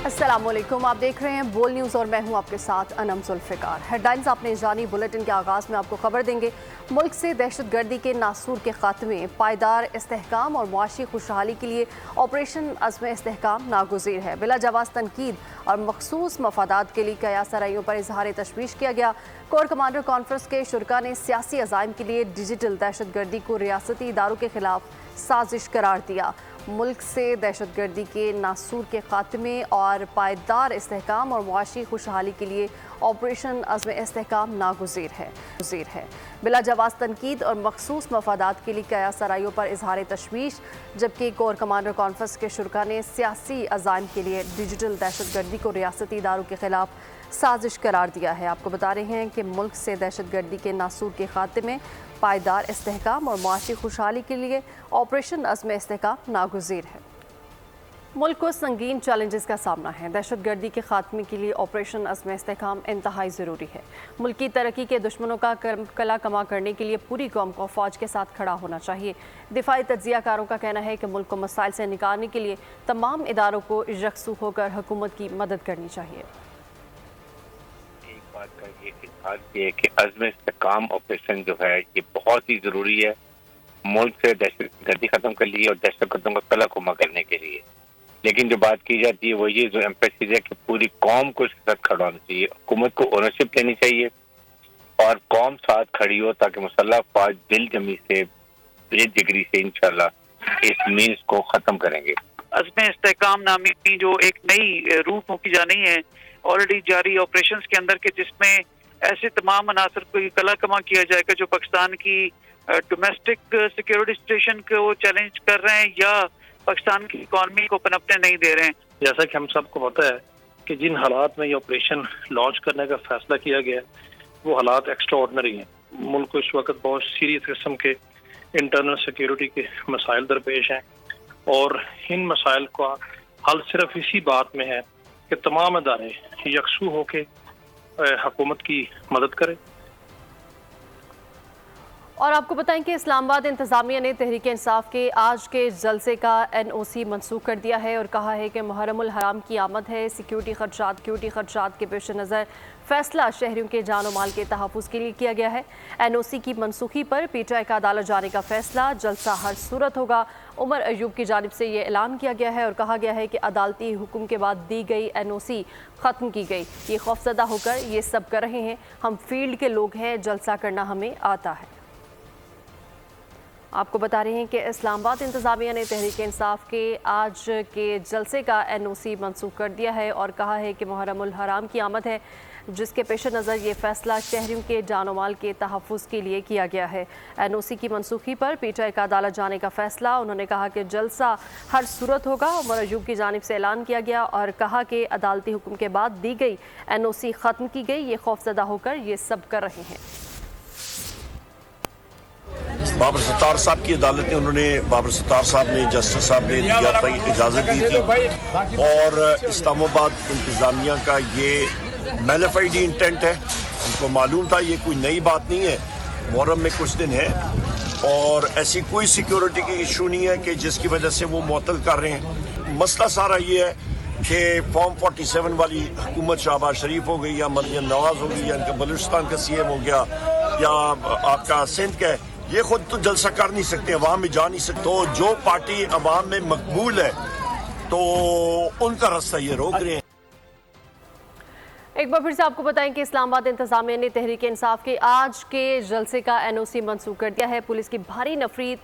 अस्सलाम वालेकुम, आप देख रहे हैं बोल न्यूज़ और मैं हूं आपके साथ अनम जुल्फ़िकार। हेडलाइंस आपने जानी। बुलेटिन के आगाज़ में आपको खबर देंगे, मुल्क से दहशतगर्दी के नासूर के खात्मे, पायदार इस्तेहकाम और मुआशी खुशहाली के लिए ऑपरेशन अज़्म इस्तेहकाम नागुज़ीर है। बिला जवाज़ तनकीद और मखसूस मफादात के लिए कया सरइयों पर इजहार तशवीश किया गया। कोर कमांडर कॉन्फ्रेंस के शुरा ने सियासी अज़ाइम के लिए डिजिटल दहशतगर्दी को रियासती इदारों के खिलाफ साजिश करार दिया। मुल्क से दहशतगर्दी के नासूर के खात्मे और पायदार इस्तेहकाम और मुआशी खुशहाली के लिए ऑपरेशन अज़्म इस्तेहकाम नागुज़ीर है। बिला जवाज़ तनकीद और मखसूस मफादात के लिए कया सरइयों पर इजहार तशवीश, जबकि कोर कमांडर कॉन्फ्रेंस के शुरा ने सियासी अज़ाइम के लिए डिजिटल दहशतगर्दी को रियासती इदारों के खिलाफ साजिश करार दिया है। आपको बता रहे हैं कि मुल्क से दहशतगर्दी के नासूर के खात्मे, पायदार इस्तेहकाम और मुआशी खुशहाली के लिए ऑपरेशन अज़्म इस्तेहकाम नागुज़ीर है। मुल्क को संगीन चैलेंजेस का सामना है। दहशतगर्दी के खात्मे के लिए ऑपरेशन अज़्म इस्तेहकाम इंतहाई ज़रूरी है। मुल्क की तरक्की के दुश्मनों का कला कमा करने के लिए पूरी कौम को फ़ौज के साथ खड़ा होना चाहिए। दिफाई तज्ज़ियाकारों का कहना है कि मुल्क को मसाइल से निकालने के लिए तमाम इदारों को यकसू होकर हुकूमत की मदद करनी चाहिए। बात का ये इजहार किया कि अज़्म इस्तेहकाम ऑपरेशन जो है ये बहुत ही जरूरी है मुल्क से दहशतगर्दी खत्म कर लिए और दहशतगर्दों का कला कुमा करने के लिए। लेकिन जो बात की जाती है वो ये जो एम्फेसिस है कि पूरी कौम को इसके साथ खड़ा होना चाहिए, हुकूमत को ओनरशिप लेनी चाहिए और कौम साथ खड़ी हो ताकि मुसल्लह फौज दिल जमी से बेजिगरी से इंशाल्लाह इस मीन्स को खत्म करेंगे। अज़्म इस्तेहकाम नामी जो एक नई रूट होकी जा रही है ऑलरेडी जारी ऑपरेशंस के अंदर के, जिसमें ऐसे तमाम अनासर को कला कमा किया जाएगा जो पाकिस्तान की डोमेस्टिक सिक्योरिटी सिचुएशन को चैलेंज कर रहे हैं या पाकिस्तान की इकॉनमी को पनपने नहीं दे रहे हैं। जैसा कि हम सबको पता है कि जिन हालात में ये ऑपरेशन लॉन्च करने का फैसला किया गया वो हालात एक्स्ट्रा ऑर्डिनरी हैं। मुल्क को इस वक्त बहुत सीरियस किस्म के इंटरनल सिक्योरिटी के मसाइल दरपेश हैं और इन मसाइल का हल सिर्फ इसी बात में है कि तमाम अदारे यकसू होकर हुकूमत की मदद करें। और आपको बताएं कि इस्लामाबाद इंतज़ामिया ने तहरीक इंसाफ के आज के जलसे का NOC मनसूख कर दिया है और कहा है कि मुहर्रमुल हराम की आमद है। सिक्योरिटी खर्चात के पेश नज़र फैसला शहरियों के जान और माल के तहफ़्फ़ुज़ के लिए किया गया है। NOC की मनसूखी पर PTI का अदालत जाने का फैसला जलसा हर सूरत होगा। उमर अयूब की जानिब से ये ऐलान किया गया है और कहा गया है कि अदालती हुक्म के बाद दी गई NOC ख़त्म की गई। ये खौफजदा होकर ये सब कर रहे हैं। हम फील्ड के लोग हैं, जलसा करना हमें आता है। आपको बता रहे हैं कि इस्लामाबाद इंतज़ामिया ने तहरीक इंसाफ के आज के जलसे का NOC मनसूख कर दिया है और कहा है कि मुहर्रमुल हराम की आमद है, जिसके पेश नज़र ये फैसला शहरियों के जान माल के तहफ़्फ़ुज़ के लिए किया गया है। NOC की मनसूखी पर PTI का अदालत जाने का फैसला। उन्होंने कहा कि जलसा हर सूरत होगा। उमर अयूब की जानिब से ऐलान किया गया और कहा कि अदालती हुक्म के बाद दी गई NOC ख़त्म की गई। ये खौफजदा होकर ये सब कर रहे हैं। बाबर सत्तार साहब की अदालत ने बाबर सत्तार साहब ने जस्टिस साहब ने दिया था, इजाज़त दी थी और इस्लामाबाद इंतज़ामिया का ये मैलिफाइड इंटेंट है। उनको मालूम था, ये कोई नई बात नहीं है। मुहर्रम में कुछ दिन है और ऐसी कोई सिक्योरिटी की इशू नहीं है कि जिसकी वजह से वो मुअत्तल कर रहे हैं। मसला सारा ये है कि फॉर्म 47 वाली हुकूमत शहबाज शरीफ हो गई या मरियम नवाज हो गई या इनका बलूचिस्तान का CM हो गया या आपका सिंध का, ये खुद तो जलसा कर नहीं सकते, अवाम में जा नहीं सकते। तो जो पार्टी अवाम में मकबूल है तो उनका रास्ता ये रोक रहे हैं। एक बार फिर से आपको बताएं कि इस्लामाबाद इंतज़ामिया ने तहरीक इंसाफ के आज के जलसे का NOC मनसूख कर दिया है। पुलिस की भारी नफरी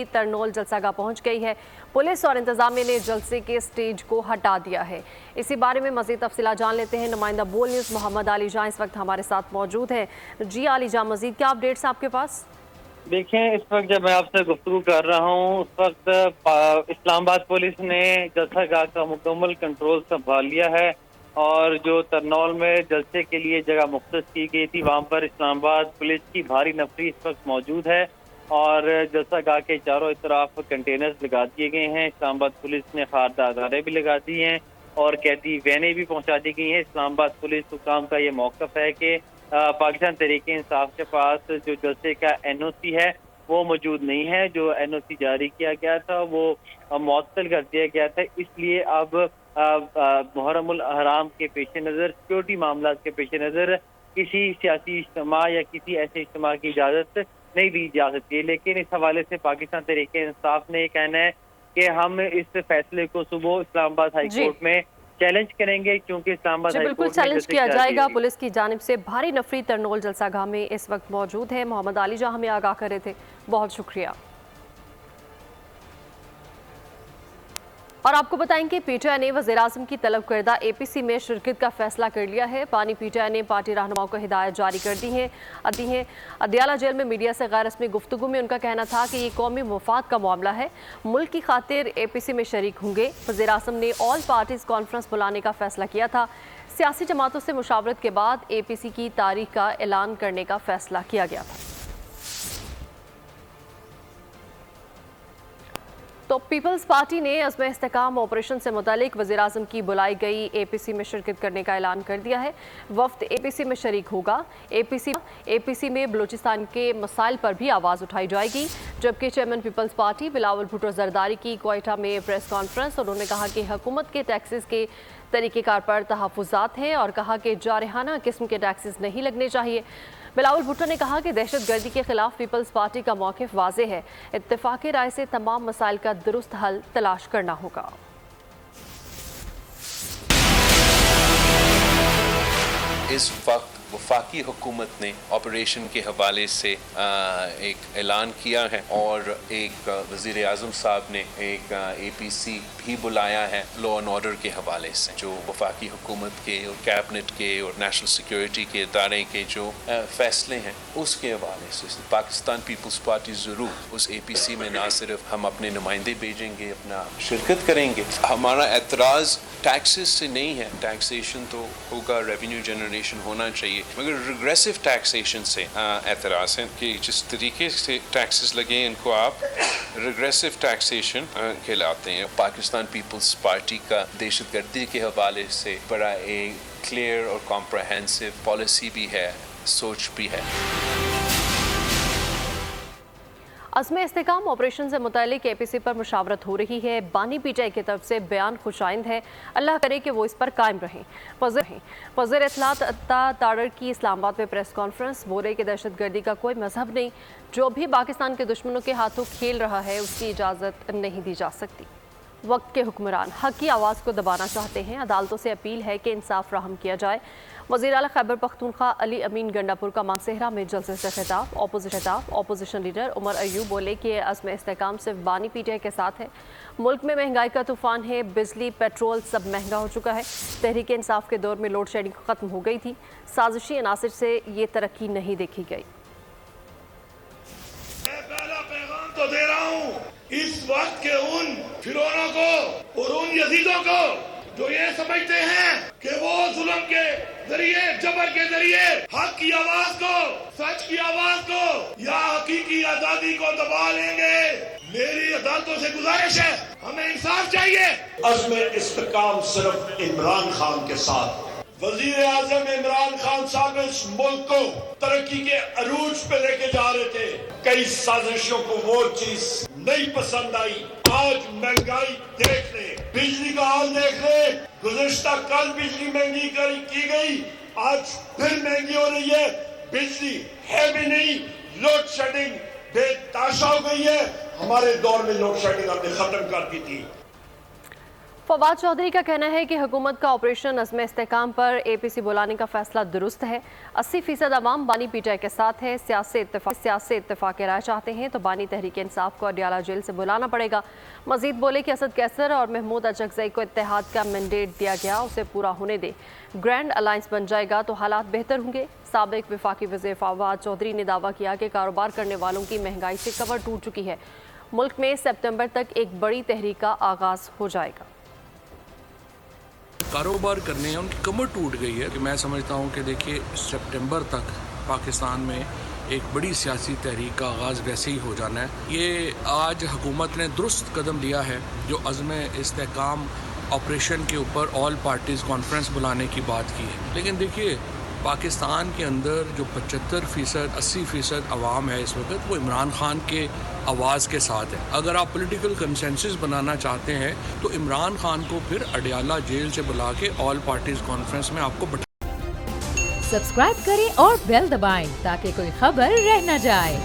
तरनोल जलसागाह पहुंच गई है। पुलिस और इंतज़ामिया ने जलसे के स्टेज को हटा दिया है। इसी बारे में मज़ीद तफसीलात जान लेते हैं। नुमाइंदा बोल न्यूज़ मोहम्मद अली जां इस वक्त हमारे साथ मौजूद हैं। जी अली जां, मज़ीद क्या अपडेट्स आपके पास? देखें, इस वक्त जब मैं आपसे गुफ्तगू कर रहा हूँ उस वक्त इस्लामाबाद पुलिस ने जलसागाह का मुकम्मल कंट्रोल संभाल लिया है और जो तरनौल में जलसे के लिए जगह मुख्तस की गई थी वहाँ पर इस्लामाबाद पुलिस की भारी नफरी इस वक्त मौजूद है और जलसागाह के चारों तरफ कंटेनर्स लगा दिए गए हैं। इस्लामाबाद पुलिस ने खारदा अदारे भी लगा दिए हैं और कैदी वैनें भी पहुँचा दी गई हैं। इस्लामाबाद पुलिस हुकाम का ये मौक़िफ़ है कि पाकिस्तान तहरीक इंसाफ के पास जो जलसे का NOC है वो मौजूद नहीं है। जो NOC जारी किया गया था वो मुअत्तल कर दिया गया था, इसलिए अब محرم الحرام کے پیش نظر، سیکورٹی معاملات کے پیش نظر کسی سیاسی اجتماع یا کسی ایسے اجتماع کی اجازت نہیں دی جا سکتی. لیکن اس حوالے سے پاکستان تحریک انصاف نے یہ کہنا ہے کہ ہم اس فیصلے کو صبح اسلام آباد ہائی کورٹ میں چیلنج کریں گے، کیونکہ اسلام آباد ہائی بالکل کورٹ میں چیلنج کیا جائے گا. پولیس کی جانب سے بھاری نفری ترنول جلسہ گاہ میں اس وقت موجود ہے. محمد علی جہاں ہمیں آگاہ کر رہے تھے، بہت شکریہ. اور آپ کو بتائیں کہ پی ٹی آئی نے وزیراعظم کی طلب کردہ اے پی سی میں شرکت کا فیصلہ کر لیا ہے. بانی پی ٹی آئی نے پارٹی رہنماؤں کو ہدایت جاری کر دی ہیں. اڈیالہ جیل میں میڈیا سے غیر رسمی گفتگو میں ان کا کہنا تھا کہ یہ قومی مفاد کا معاملہ ہے، ملک کی خاطر اے پی سی میں شریک ہوں گے. وزیراعظم نے آل پارٹیز کانفرنس بلانے کا فیصلہ کیا تھا. سیاسی جماعتوں سے مشاورت کے بعد اے پی سی کی تاریخ کا اعلان کرنے کا فیصلہ کیا گیا تھا. تو پیپلز پارٹی نے عزم استحکام آپریشن سے متعلق وزیراعظم کی بلائی گئی اے پی سی میں شرکت کرنے کا اعلان کر دیا ہے. وفد اے پی سی میں شریک ہوگا. اے پی سی میں بلوچستان کے مسائل پر بھی آواز اٹھائی جائے گی. جبکہ chairman Peoples Party Bilawal Bhutto Zardari کی کوئٹہ میں پریس کانفرنس، انہوں نے کہا کہ حکومت کے ٹیکسز کے طریقہ کار پر تحفظات ہیں اور کہا کہ جارحانہ قسم کے ٹیکسز نہیں لگنے چاہیے. بلاول بھٹو نے کہا کہ دہشت گردی کے خلاف پیپلز پارٹی کا موقف واضح ہے. اتفاقی رائے سے تمام مسائل کا درست حل تلاش کرنا ہوگا. اس وقت وفاقی حکومت نے آپریشن کے حوالے سے ایک اعلان کیا ہے اور ایک وزیر اعظم صاحب نے ایک اے پی سی بھی بلایا ہے لا اینڈ آرڈر کے حوالے سے. جو وفاقی حکومت کے اور کیبنٹ کے اور نیشنل سیکیورٹی کے ادارے کے جو فیصلے ہیں اس کے حوالے سے پاکستان پیپلز پارٹی ضرور اس اے پی سی میں نہ صرف ہم اپنے نمائندے بھیجیں گے، اپنا شرکت کریں گے. ہمارا اعتراض ٹیکسز سے نہیں ہے، ٹیکسیشن تو ہوگا، ریونیو جنریشن ہونا چاہیے، مگر ریگریسو ٹیکسیشن سے اعتراض ہے کہ جس طریقے سے ٹیکسز لگے ان کو آپ ریگریسو ٹیکسیشن کہلاتے ہیں. پاکستان پیپلز پارٹی کا دہشت گردی کے حوالے سے بڑا ایک کلیئر اور کمپریہنسو پالیسی بھی ہے، سوچ بھی ہے. عزم استحکام آپریشن سے متعلق اے پی سی پر مشاورت ہو رہی ہے. بانی پی ٹی آئی کی طرف سے بیان خوش آئند ہے، اللہ کرے کہ وہ اس پر قائم رہیں. وزیر اطلاعات عطا تارڑ کی اسلام آباد میں پریس کانفرنس، بولے کہ دہشت گردی کا کوئی مذہب نہیں، جو بھی پاکستان کے دشمنوں کے ہاتھوں کھیل رہا ہے اس کی اجازت نہیں دی جا سکتی. وقت کے حکمران حق کی آواز کو دبانا چاہتے ہیں، عدالتوں سے اپیل ہے کہ انصاف فراہم کیا جائے. وزیر اعلیٰ خیبر پختونخوا علی امین گنڈا پور کا مانسہرہ میں جلسے سے خطاب. اپوزیشن لیڈر عمر ایوب بولے کہ عزم استحکام صرف بانی پی ٹی آئی کے ساتھ ہے. ملک میں مہنگائی کا طوفان ہے، بجلی پیٹرول سب مہنگا ہو چکا ہے. تحریک انصاف کے دور میں لوڈ شیڈنگ ختم ہو گئی تھی، سازشی عناصر سے یہ ترقی نہیں دیکھی گئی. میں پہلا پیغام تو دے رہا ہوں اس وقت کے ان فرعونوں کو اور ان یزیدوں کو جو یہ سمجھتے ہیں کہ وہ ظلم کے ذریعے، جبر کے ذریعے حق کی آواز کو، سچ کی آواز کو یا حقیقی آزادی کو دبا لیں گے. میری عدالتوں سے گزارش ہے، ہمیں انصاف چاہیے. عزم استحکام صرف عمران خان کے ساتھ. وزیر اعظم عمران خان صاحب اس ملک کو ترقی کے عروج پہ لے کے جا رہے تھے. کئی سازشوں کو وہ چیز نہیں پسند آئی. آج مہنگائی دیکھ لیں، بجلی کا حال دیکھ لیں. گزشتہ کل بجلی مہنگی کی گئی، آج پھر مہنگی ہو رہی ہے. بجلی ہے بھی نہیں، لوڈ شیڈنگ بے تاشا ہو گئی ہے. ہمارے دور میں لوڈ شیڈنگ ہم نے ختم کر دی تھی. فواد چودھری کا کہنا ہے کہ حکومت کا آپریشن عزم استحکام پر اے پی سی بلانے کا فیصلہ درست ہے. 80% عوام بانی پی ٹی آئی کے ساتھ ہے. سیاسی اتفاق رائے چاہتے ہیں تو بانی تحریک انصاف کو اڈیالہ جیل سے بلانا پڑے گا. مزید بولے کہ اسد کیسر اور محمود اچکزئی کو اتحاد کا مینڈیٹ دیا گیا، اسے پورا ہونے دے. گرینڈ الائنس بن جائے گا تو حالات بہتر ہوں گے. سابق وفاقی وزیر فواد چودھری نے دعویٰ کیا کہ کاروبار کرنے والوں کی مہنگائی سے کمر ٹوٹ چکی ہے. ملک میں سپتمبر تک ایک بڑی تحریک کا آغاز ہو جائے گا. کاروبار کرنے ہیں ان کی کمر ٹوٹ گئی ہے. میں سمجھتا ہوں کہ دیکھیے سپٹمبر تک پاکستان میں ایک بڑی سیاسی تحریک کا آغاز ویسے ہی ہو جانا ہے. یہ آج حکومت نے درست قدم لیا ہے جو عزم استحکام آپریشن کے اوپر آل پارٹیز کانفرنس بلانے کی بات کی ہے. لیکن دیکھیے پاکستان کے اندر جو 75% 80% عوام ہے اس وقت، وہ عمران خان کے آواز کے ساتھ ہے. اگر آپ پولیٹیکل کنسنسس بنانا چاہتے ہیں تو عمران خان کو پھر اڈیالہ جیل سے بلا کے آل پارٹیز کانفرنس میں آپ کو سبسکرائب کریں اور بیل دبائیں تاکہ کوئی خبر رہ نہ جائے.